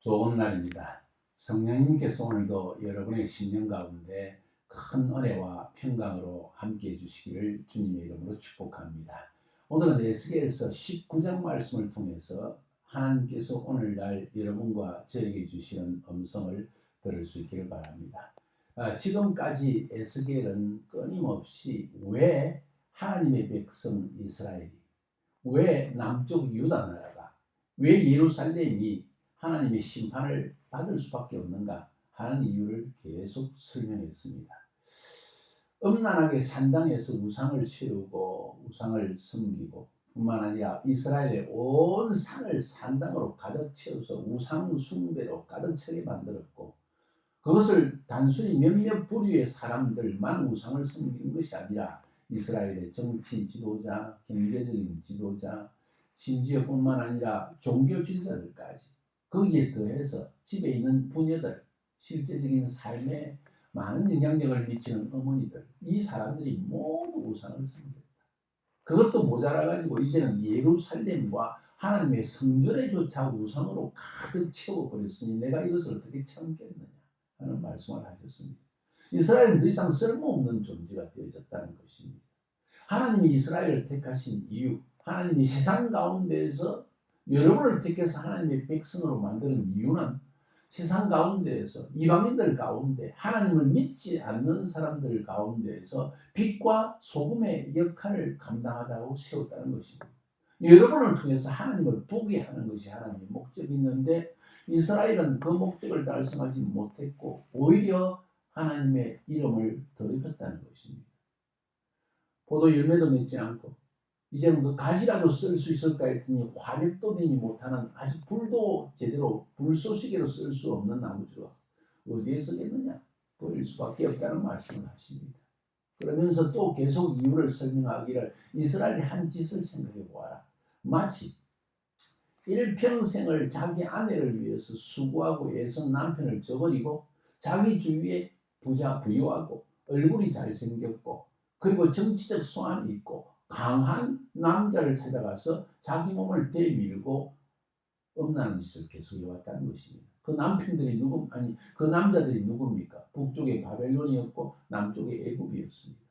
좋은 날입니다. 성령님께서 오늘도 여러분의 심령 가운데 큰 은혜와 평강으로 함께 해주시기를 주님의 이름으로 축복합니다. 오늘은 에스겔서 19장 말씀을 통해서 하나님께서 오늘날 여러분과 저에게 주시는 음성을 들을 수 있기를 바랍니다. 지금까지 에스겔은 끊임없이 왜 하나님의 백성 이스라엘이, 왜 남쪽 유다 나라가, 왜 예루살렘이 하나님의 심판을 받을 수밖에 없는가 하는 이유를 계속 설명했습니다. 음란하게 산당에서 우상을 세우고 우상을 섬기고 뿐만 아니라 이스라엘의 온 산을 산당으로 가득 채워서 우상 숭배로 가득 차게 만들었고, 그것을 단순히 몇몇 부류의 사람들만 우상을 섬기는 것이 아니라 이스라엘의 정치 지도자, 경제적인 지도자, 심지어 뿐만 아니라 종교 지도자들까지, 거기에 더해서 집에 있는 부녀들, 실제적인 삶에 많은 영향력을 미치는 어머니들, 이 사람들이 모두 우상을 섬겼다. 그것도 모자라가지고 이제는 예루살렘과 하나님의 성전에조차 우상으로 가득 채워버렸으니 내가 이것을 어떻게 참겠느냐 하는 말씀을 하셨습니다. 이스라엘은 더 이상 쓸모없는 존재가 되어졌다는 것입니다. 하나님이 이스라엘을 택하신 이유, 하나님이 세상 가운데에서 여러분을 택해서 하나님의 백성으로 만드는 이유는 세상 가운데에서 이방인들 가운데 하나님을 믿지 않는 사람들 가운데에서 빛과 소금의 역할을 감당하다고 세웠다는 것입니다. 여러분을 통해서 하나님을 보게 하는 것이 하나님의 목적이 있는데 이스라엘은 그 목적을 달성하지 못했고 오히려 하나님의 이름을 더럽혔다는 것입니다. 포도 열매도 맺지 않고 이제는 그 가지라도 쓸 수 있을까 했더니 화력도 내지 못하는 아주 불도 제대로 불쏘시개로 쓸 수 없는 나무주가 어디에 쓰겠느냐, 버릴 수밖에 없다는 말씀을 하십니다. 그러면서 또 계속 이유를 설명하기를 이스라엘이 한 짓을 생각해 보아라. 마치 일평생을 자기 아내를 위해서 수고하고 애쓴 남편을 저버리고 자기 주위에 부자 부유하고 얼굴이 잘생겼고 그리고 정치적 소환이 있고 강한 남자를 찾아가서 자기 몸을 대밀고 음란한 짓을 계속 해왔다는 것입니다. 그 남편들이 그 남자들이 누굽니까? 북쪽의 바벨론이었고 남쪽의 애굽이었습니다.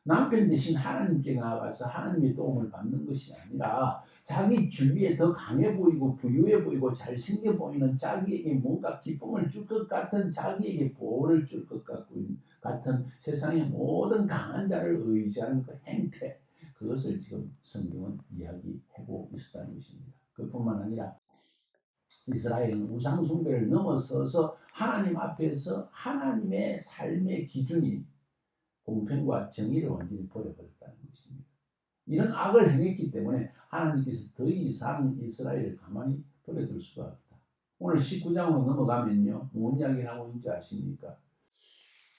남편 대신 하나님께 나아가서 하나님의 도움을 받는 것이 아니라 자기 주위에 더 강해 보이고 부유해 보이고 잘생겨 보이는, 자기에게 뭔가 기쁨을 줄 것 같은, 자기에게 보호를 줄 것 같은 세상의 모든 강한 자를 의지하는 그 행태, 그것을 지금 성경은 이야기하고 있었다는 것입니다. 그뿐만 아니라 이스라엘은 우상 숭배를 넘어서서 하나님 앞에서 하나님의 삶의 기준이 공평과 정의를 완전히 버려버렸다는 것입니다. 이런 악을 행했기 때문에 하나님께서 더 이상 이스라엘을 가만히 버려둘 수가 없다. 오늘 19장으로 넘어가면요, 뭔 이야기를 하고 있는지 아십니까?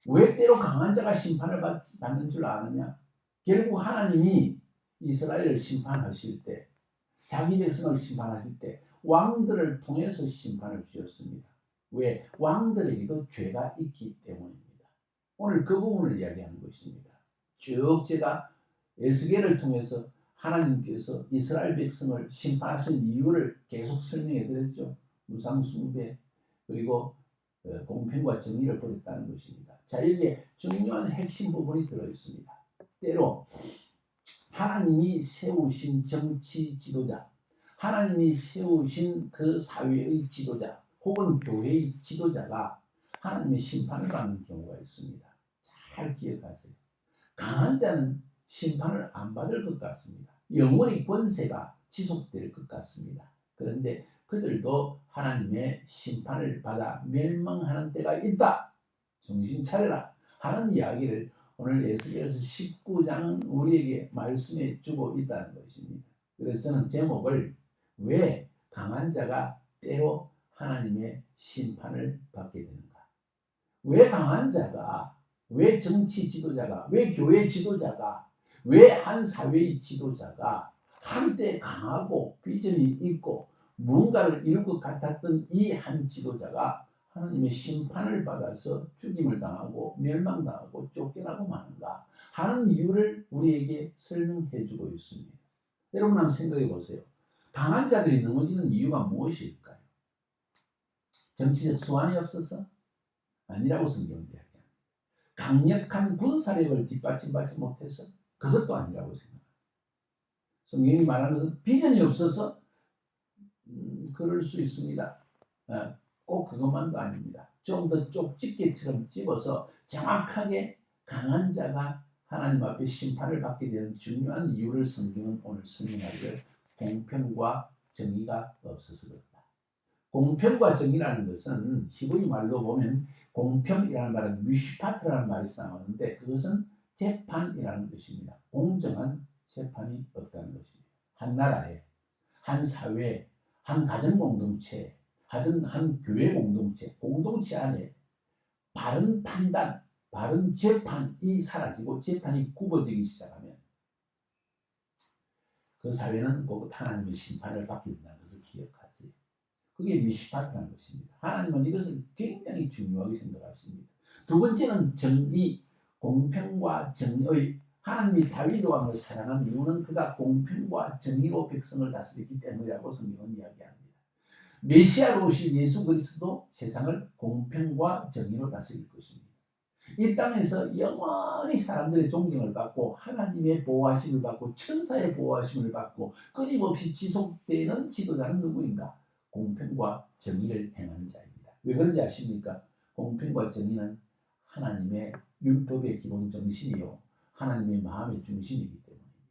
왜 때로 강한 자가 심판을 받는 줄 아느냐? 결국 하나님이 이스라엘을 심판하실 때, 자기 백성을 심판하실 때 왕들을 통해서 심판을 주셨습니다. 왜? 왕들에게도 죄가 있기 때문입니다. 오늘 그 부분을 이야기하는 것입니다. 쭉 제가 에스겔을 통해서 하나님께서 이스라엘 백성을 심판하신 이유를 계속 설명해 드렸죠. 우상 숭배 그리고 공평과 정의를 버렸다는 것입니다. 자, 여기에 중요한 핵심 부분이 들어있습니다. 때로 하나님이 세우신 정치 지도자, 하나님이 세우신 그 사회의 지도자 혹은 교회의 지도자가 하나님의 심판을 받는 경우가 있습니다. 잘 기억하세요. 강한 자는 심판을 안 받을 것 같습니다. 영원히 권세가 지속될 것 같습니다. 그런데 그들도 하나님의 심판을 받아 멸망하는 때가 있다. 정신 차려라 하는 이야기를 오늘 에스겔서 19장은 우리에게 말씀해 주고 있다는 것입니다. 그래서 저는 제목을 왜 강한 자가 때로 하나님의 심판을 받게 되는가, 왜 강한 자가, 왜 정치 지도자가, 왜 교회 지도자가, 왜 한 사회의 지도자가 한때 강하고 비전이 있고 뭔가를 이룰 것 같았던 이 한 지도자가 하나님의 심판을 받아서 죽임을 당하고 멸망당하고 쫓겨나고 마는가 하는 이유를 우리에게 설명해 주고 있습니다. 여러분 한번 생각해 보세요. 강한 자들이 넘어지는 이유가 무엇일까요? 정치적 수완이 없어서? 아니라고 성경은 이야기합니다. 강력한 군사력을 뒷받침받지 못해서? 그것도 아니라고 생각합니다. 성경이 말하는 것은 비전이 없어서 그럴 수 있습니다. 꼭 그것만도 아닙니다. 좀 더 쪽집게처럼 집어서 정확하게 강한 자가 하나님 앞에 심판을 받게 되는 중요한 이유를 성경은 오늘 설명하기를 공평과 정의가 없어서 그렇다. 공평과 정의라는 것은 히브리 말로 보면 공평이라는 말은 미슈파트라는 말이 나오는데 그것은 재판이라는 것입니다. 공정한 재판이 없다는 것입니다. 한 나라에, 한 사회에, 한 가정공동체, 한 교회 공동체 안에 바른 판단, 바른 재판이 사라지고 재판이 굽어지기 시작하면 그 사회는 곧 하나님의 심판을 받게 된다는 것을 기억하세요. 그게 미시파트라는 것입니다. 하나님은 이것을 굉장히 중요하게 생각하십니다. 두 번째는 정의, 공평과 정의. 하나님이 다윗 왕을 사랑한 이유는 그가 공평과 정의로 백성을 다스렸기 때문이라고 성경은 이야기합니다. 메시아로 오실 예수 그리스도 세상을 공평과 정의로 다스릴 것입니다. 이 땅에서 영원히 사람들의 존경을 받고 하나님의 보호하심을 받고 천사의 보호하심을 받고 끊임없이 지속되는 지도자는 누구인가? 공평과 정의를 행하는 자입니다. 왜 그런지 아십니까? 공평과 정의는 하나님의 율법의 기본 정신이요 하나님의 마음의 중심이기 때문입니다.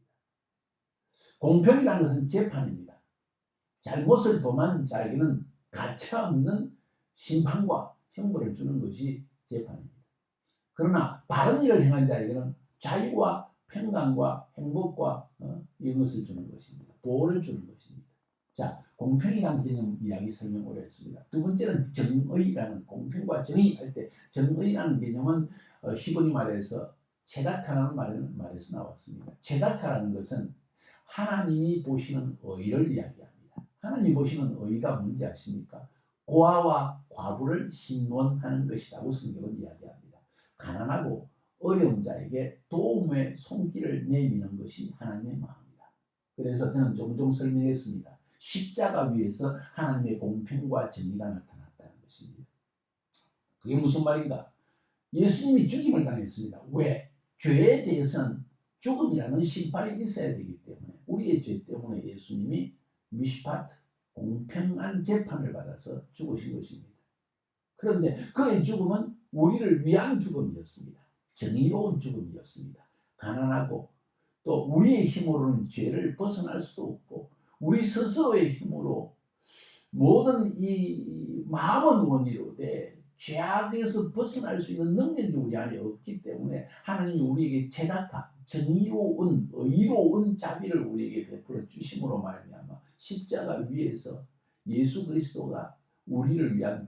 공평이라는 것은 재판입니다. 잘못을 범한 자에게는 가차없는 심판과 형벌을 주는 것이 재판입니다. 그러나 바른 일을 행한 자에게는 자유와 평강과 행복과 이것을 주는 것입니다. 보호를 주는 것입니다. 자, 공평이라는 개념 이야기 설명 오래 했습니다. 두 번째는 정의라는 공평과 정의 할 때 정의라는 개념은 히브리 말에서 체다카라는 말에서 나왔습니다. 체다카라는 것은 하나님이 보시는 의를 이야기합니다. 하나님이 보시는 의가 뭔지 아십니까? 고아와 과부를 신원하는 것이라고 성경은 이야기합니다. 가난하고 어려운 자에게 도움의 손길을 내미는 것이 하나님의 마음입니다. 그래서 저는 종종 설명했습니다. 십자가 위에서 하나님의 공평과 정의가 나타났다는 것입니다. 그게 무슨 말인가? 예수님이 죽임을 당했습니다. 왜? 죄에 대해서는 죽음이라는 심판이 있어야 되기 때문에 우리의 죄 때문에 예수님이 미시파트, 공평한 재판을 받아서 죽으신 것입니다. 그런데 그의 죽음은 우리를 위한 죽음이었습니다. 정의로운 죽음이었습니다. 가난하고 또 우리의 힘으로는 죄를 벗어날 수도 없고 우리 스스로의 힘으로 모든 이 마음은 원이로되 죄악에서 벗어날 수 있는 능력이 우리 안에 없기 때문에 하나님이 우리에게 제각각 정의로운 의로운 자비를 우리에게 베풀어 주심으로 말미암아 십자가 위에서 예수 그리스도가 우리를 위한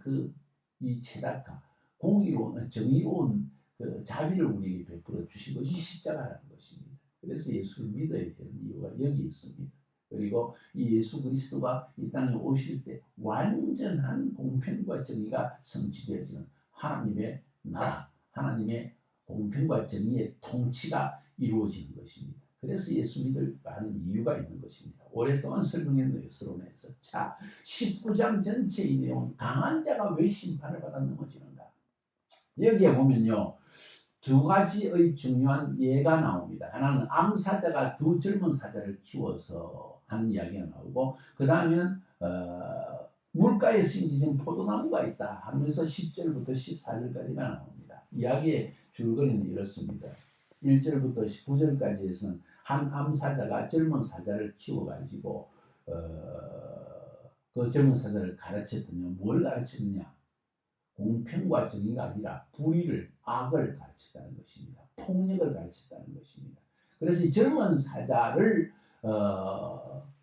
이 체다카 공의로운 정의로운 그 자비를 우리에게 베풀어 주신 것이 십자가라는 것입니다. 그래서 예수를 믿어야 되는 이유가 여기 있습니다. 그리고 이 예수 그리스도가 이 땅에 오실 때 완전한 공평과 정의가 성취되어지는 하나님의 나라, 하나님의 공평과 정의의 통치가 이루어지는 것입니다. 그래서 예수 믿으라는 이유가 있는 것입니다. 오랫동안 설명했는 것으로 해서 자 19장 전체의 내용 강한 자가 왜 심판을 받아 넘어지는가? 여기에 보면요. 두 가지의 중요한 예가 나옵니다. 하나는 암사자가 두 젊은 사자를 키워서 하는 이야기가 나오고 그 다음에는 물가에 심겨진 포도나무가 있다 하면서 10절부터 14절까지가 나옵니다. 이야기의 줄거리는 이렇습니다. 1절부터 9절까지에서는 한 암사자가 젊은 사자를 키워가지고 그 젊은 사자를 가르쳤더니 뭘 가르쳤느냐? 공평과 정의가 아니라 불의를, 악을 가르쳤다는 것입니다. 폭력을 가르쳤다는 것입니다. 그래서 이 젊은 사자를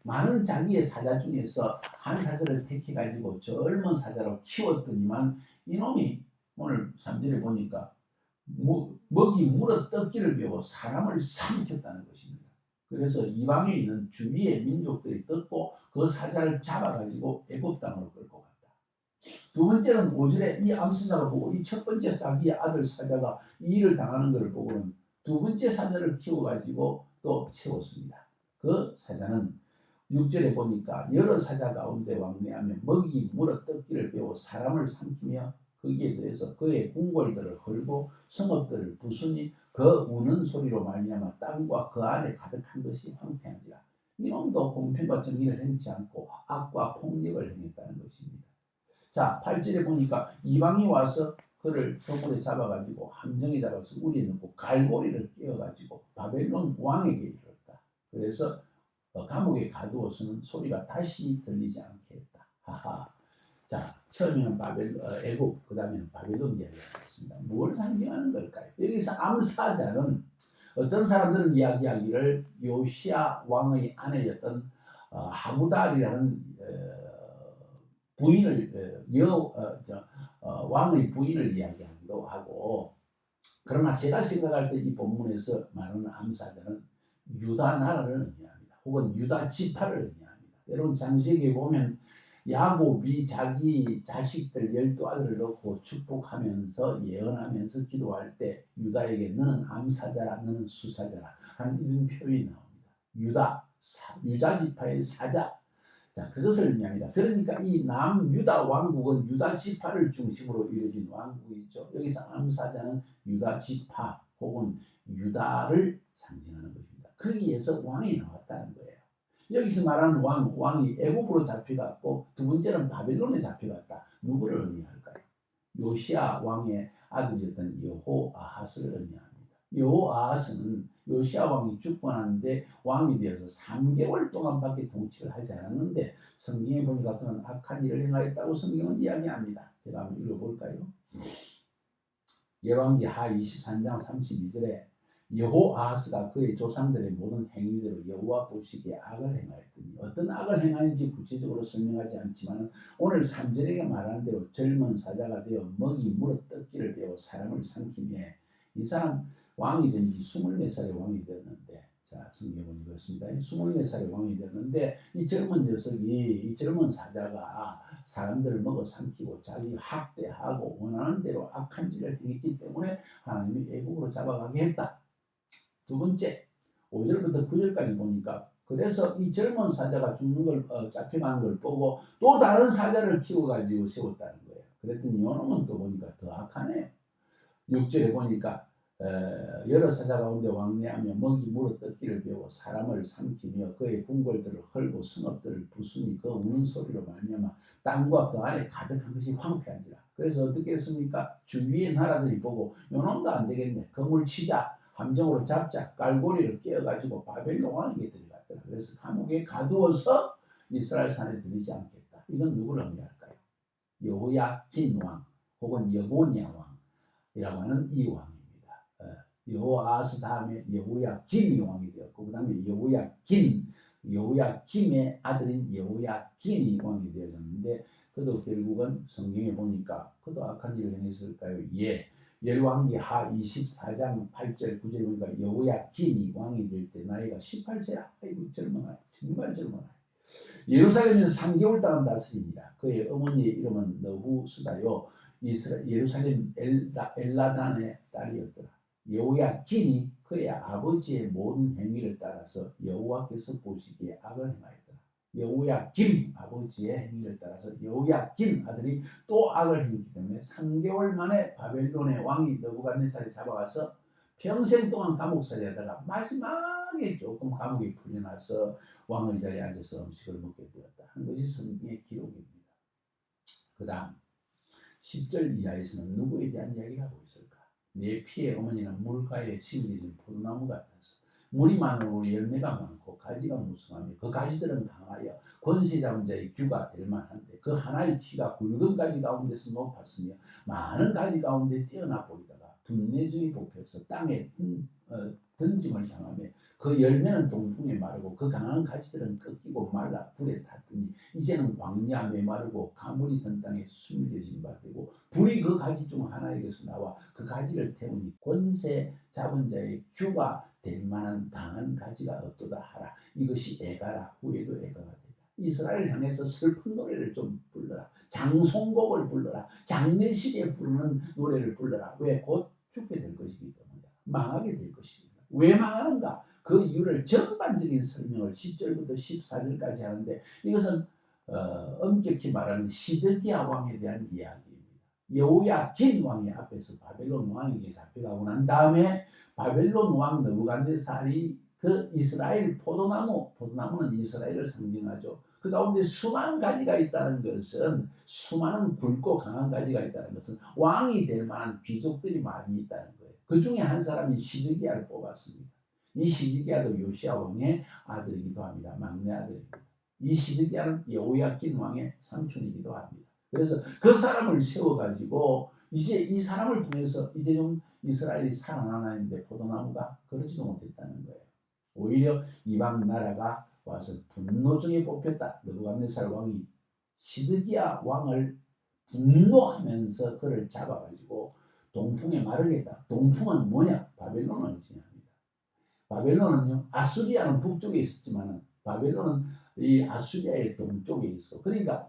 많은 자기의 사자 중에서 한 사자를 택해가지고 젊은 사자로 키웠더니만 이놈이 오늘 3절에 보니까 먹이 물어 뜯기를 배워 사람을 삼켰다는 것입니다. 그래서 이방에 있는 주위의 민족들이 뜯고 그 사자를 잡아가지고 애굽 땅으로 끌고 갔다. 두 번째는 5절에 이 암사자가 보고 이 첫 번째 자기의 아들 사자가 이 일을 당하는 것을 보고는 두 번째 사자를 키워가지고 또 채웠습니다. 그 사자는 6절에 보니까 여러 사자 가운데 왕래하며 먹이 물어 뜯기를 배워 사람을 삼키며 거기에 대해서 그의 궁궐들을 헐고 성읍들을 부수니 그 우는 소리로 말미암아 땅과 그 안에 가득한 것이 황폐한지라. 이놈도 공평과 정의를 행치 않고 악과 폭력을 행했다는 것입니다. 자, 8절에 보니까 이방이 와서 그를 저물에 잡아가지고 함정에 잡아서 우리에 넣고 갈고리를 끼워가지고 바벨론 왕에게 이르렀다. 그래서 감옥에 가두어서는 소리가 다시 들리지 않게 했다. 하하. 자, 처음에는 애국, 그 다음에는 바벨론 이야기가 있습니다. 뭘 상징하는 걸까요? 여기서 암사자는 어떤 사람들은 이야기하기를 요시야 왕의 아내였던 하무달이라는 부인을 왕의 부인을 이야기하기도 하고, 그러나 제가 생각할 때 이 본문에서 말하는 암사자는 유다 나라를 의미합니다. 혹은 유다 지파를 의미합니다. 여러분 창세기에 보면 야곱이 자기 자식들 12아들을 넣고 축복하면서 예언하면서 기도할 때 유다에게 너는 암사자라 너는 수사자라 하는 이런 표현이 나옵니다. 유다 지파의 사자. 자, 그것을 의미합니다. 그러니까 이 남유다 왕국은 유다 지파를 중심으로 이루어진 왕국이죠. 여기서 암사자는 유다 지파 혹은 유다를 상징하는 것입니다. 거기에서 왕이 나왔다는 거예요. 여기서 말하는 왕이 애굽으로 잡혀갔고 두 번째는 바벨론에 잡혀갔다. 누구를 의미할까요? 요시야 왕의 아들이었던 여호아하스를 의미합니다. 여호아하스는 요시야 왕이 죽고 나는데 왕이 되어서 3개월 동안밖에 통치를 하지 않았는데 성경에 보니까 그는 악한 일을 행하였다고 성경은 이야기합니다. 제가 한번 읽어볼까요? 열왕기하 23장 32절에 여호아하스가 그의 조상들의 모든 행위대로 여호와 보시기에 악을 행하였더니, 어떤 악을 행하는지 구체적으로 설명하지 않지만 오늘 3절에 말하는 대로 젊은 사자가 되어 먹이 물어 뜯기를 배워 사람을 삼키며, 이 사람 왕이 된 지 24살의 왕이 되었는데, 자, 성경에 보니 그렇습니다. 24살의 왕이 되었는데 이 젊은 녀석이, 이 젊은 사자가 사람들을 먹어 삼키고 자기 학대하고 원하는 대로 악한 짓을 행했기 때문에 하나님이 애국으로 잡아가게 했다. 두 번째, 5절부터 9절까지 보니까 그래서 이 젊은 사자가 죽는 걸 잡혀가는 걸 보고 또 다른 사자를 키워가지고 세웠다는 거예요. 그랬더니 요놈은 또 보니까 더 악하네요. 6절에 보니까 여러 사자 가운데 왕래하며 먹이 물어 뜯기를 배워 사람을 삼키며 그의 궁궐들을 헐고 성읍들을 부수니 그 우는 소리로 말미암아 땅과 그 안에 가득한 것이 황폐한지라. 그래서 어떻게 했습니까? 주위의 나라들이 보고 요놈도 안 되겠네, 거물 치자, 함정으로 잡자, 깔고리를 끼워가지고 바벨론 왕에게 들어갔더라. 그래서 감옥에 가두어서 이스라엘 산에 들이지 않겠다. 이건 누구를 의미할까요? 여호야긴 왕 혹은 여고냐 왕이라고 하는 이 왕입니다. 여호아하스 다음에 여호야김이 왕이 되었고 그 다음에 여호야김의 아들인 여호야긴이 왕이 되었는데, 그도 결국은 성경에 보니까 그도 악한 일을 행했을까요? 예. 열왕기하 24장 8절 9절에 보니까 여호야긴이 왕이 될 때 나이가 18세라. 아이고 젊어요. 정말 젊어요. 예루살렘에서 3개월 동안 다스립니다. 그의 어머니의 이름은 너후스다요. 예루살렘 엘라단의 딸이었더라. 여호야긴이 그의 아버지의 모든 행위를 따라서 여호와께서 보시기에 악을 행하였더라. 여호야김 아버지의 행위를 따라서 여호야긴 아들이 또 악을 행했기 때문에 3개월 만에 바벨론의 왕이 느부갓네살이 잡아와서 평생 동안 감옥살이 하다가 마지막에 조금 감옥에 풀려나서 왕의 자리에 앉아서 음식을 먹게 되었다 하는 것이 성경의 기록입니다. 그 다음 10절 이하에서는 누구에 대한 이야기를 하고 있을까? 내 피의 어머니는 물가에 심겨진 포도나무 같아서 물이 많으므로 열매가 많고 가지가 무성하며 그 가지들은 강하여 권세 잡은 자의 규가 될 만한데 그 하나의 키가 굵은 가지 가운데서 높았으며 많은 가지 가운데 뛰어나 보이다가 분내중에 뽑혀서 땅에 던짐을 당하며 그 열매는 동풍에 마르고 그 강한 가지들은 꺾이고 말라 불에 탔더니 이제는 광야 메마르고 가물이 든 땅에 숨겨진 바 되고 불이 그 가지 중 하나에게서 나와 그 가지를 태우니 권세 잡은 자의 규가 될 만한 강한 가지가 없도다 하라. 이것이 애가라. 후에도 애가가 되라. 이스라엘 향해서 슬픈 노래를 좀 불러라. 장송곡을 불러라. 장례식에 부르는 노래를 불러라. 왜? 곧 죽게 될 것이기 때문이다. 망하게 될 것입니다. 왜 망하는가? 그 이유를 전반적인 설명을 10절부터 14절까지 하는데 이것은 엄격히 말하면 시드기야 왕에 대한 이야기입니다. 여호야긴 왕이 앞에서 바벨론 왕에게 잡혀가고 난 다음에 바벨론 왕 느부갓네살이 그 이스라엘 포도나무는 이스라엘을 상징하죠. 그 가운데 수많은 가지가 있다는 것은 수많은 굵고 강한 가지가 있다는 것은 왕이 될 만한 귀족들이 많이 있다는 거예요. 그 중에 한 사람이 시드기야를 뽑았습니다. 이 시드기야도 요시야 왕의 아들이기도 합니다. 막내 아들입니다. 이 시드기야는 여호야긴 왕의 삼촌이기도 합니다. 그래서 그 사람을 세워가지고 이제 이 사람을 통해서 이제 좀 이스라엘이 살아나나 했는데 포도나무가 그러지도 못했다는 거예요. 오히려 이방 나라가 와서 분노 중에 뽑혔다. 느부갓네살 왕이 시드기야 왕을 분노하면서 그를 잡아가지고 동풍에 마르겠다. 동풍은 뭐냐? 바벨론을 지향합니다. 바벨론은요, 아수리아는 북쪽에 있었지만 바벨론은 이 아수리아의 동쪽에 있어. 그러니까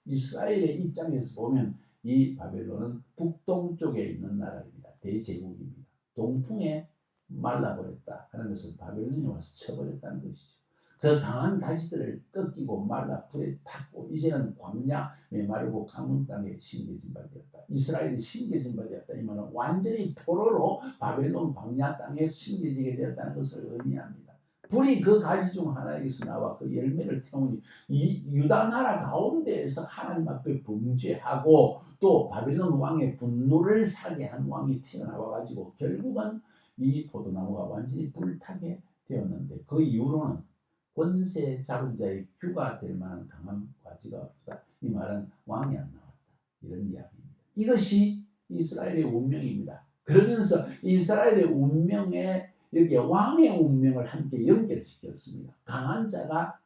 이스라엘의 입장에서 보면 이 바벨론은 북동쪽에 있는 나라입니다. 대제국입니다. 동풍에 말라버렸다 하는 것은 바벨론이 와서 쳐버렸다는 것이죠. 그 강한 가지들을 꺾이고 말라 불에 탔고 이제는 광야 메마르고 가문 땅에 심겨진 바 되었다. 이스라엘이 심겨진 바 되었다. 이 말은 완전히 포로로 바벨론 광야 땅에 심겨지게 되었다는 것을 의미합니다. 불이 그 가지 중 하나에게서 나와 그 열매를 태우니 이 유다 나라 가운데에서 하나님 앞에 범죄하고 또 바벨론 왕의 분노를 사게 한 왕이 튀어나와 가지고 결국은 이 포도나무가 완전히 불타게 되었는데 그 이후로는 권세 잡은 자의 규가 될 만한 강한 가지가 없다. 이 말은 왕이 안 나왔다. 이런 이야기입니다. 이것이 이스라엘의 운명입니다. 그러면서 이스라엘의 운명에 여기에 왕의 운명을 함께 연결시켰습니다. 강한 자가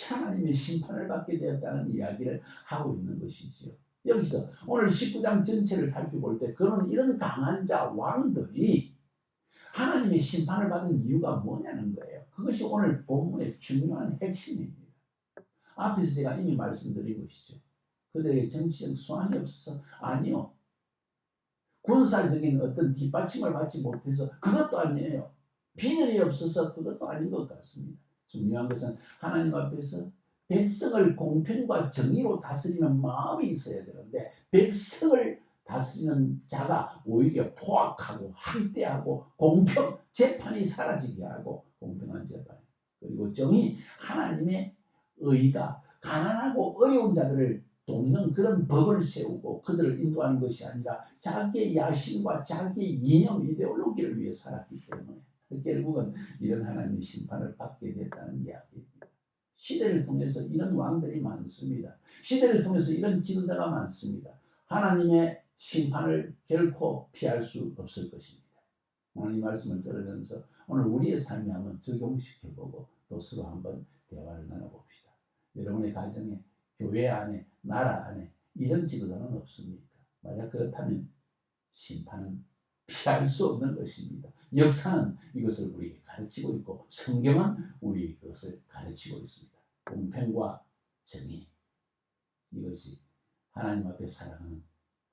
하나님의 심판을 받게 되었다는 이야기를 하고 있는 것이지요. 여기서 오늘 19장 전체를 살펴볼 때 그런 이런 강한 자 왕들이 하나님의 심판을 받은 이유가 뭐냐는 거예요. 그것이 오늘 본문의 중요한 핵심입니다. 앞에서 제가 이미 말씀드린 것이죠. 그들에게 정치적 수완이 없어서 아니요. 군사적인 어떤 뒷받침을 받지 못해서 그것도 아니에요. 비전이 없어서 그것도 아닌 것 같습니다. 중요한 것은 하나님 앞에서 백성을 공평과 정의로 다스리는 마음이 있어야 되는데 백성을 다스리는 자가 오히려 포악하고 학대하고 공평, 재판이 사라지게 하고 공평한 재판 그리고 정의, 하나님의 의가 가난하고 어려운 자들을 돕는 그런 법을 세우고 그들을 인도하는 것이 아니라 자기의 야심과 자기의 이념, 이데올로기를 위해 살았기 때문에 결국은 이런 하나님의 심판을 받게 됐다는 이야기입니다. 시대를 통해서 이런 왕들이 많습니다. 시대를 통해서 이런 지도자가 많습니다. 하나님의 심판을 결코 피할 수 없을 것입니다. 오늘 이 말씀을 들으면서 오늘 우리의 삶에 한번 적용시켜보고 또 서로 한번 대화를 나눠봅시다. 여러분의 가정에, 교회 안에, 나라 안에 이런 지도자는 없습니까? 만약 그렇다면 심판은 피할 수 없는 것입니다. 역사는 이것을 우리에게 가르치고 있고 성경은 우리에게 그것을 가르치고 있습니다. 공평과 정의, 이것이 하나님 앞에 살아가는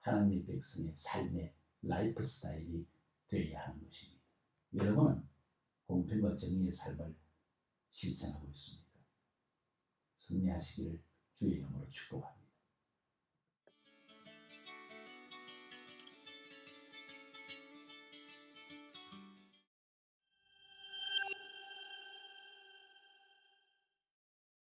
하나님의 백성의 삶의 라이프 스타일이 되어야 하는 것입니다. 여러분은 공평과 정의의 삶을 실천하고 있습니다. 승리하시기를 주의 이름으로 축복합니다.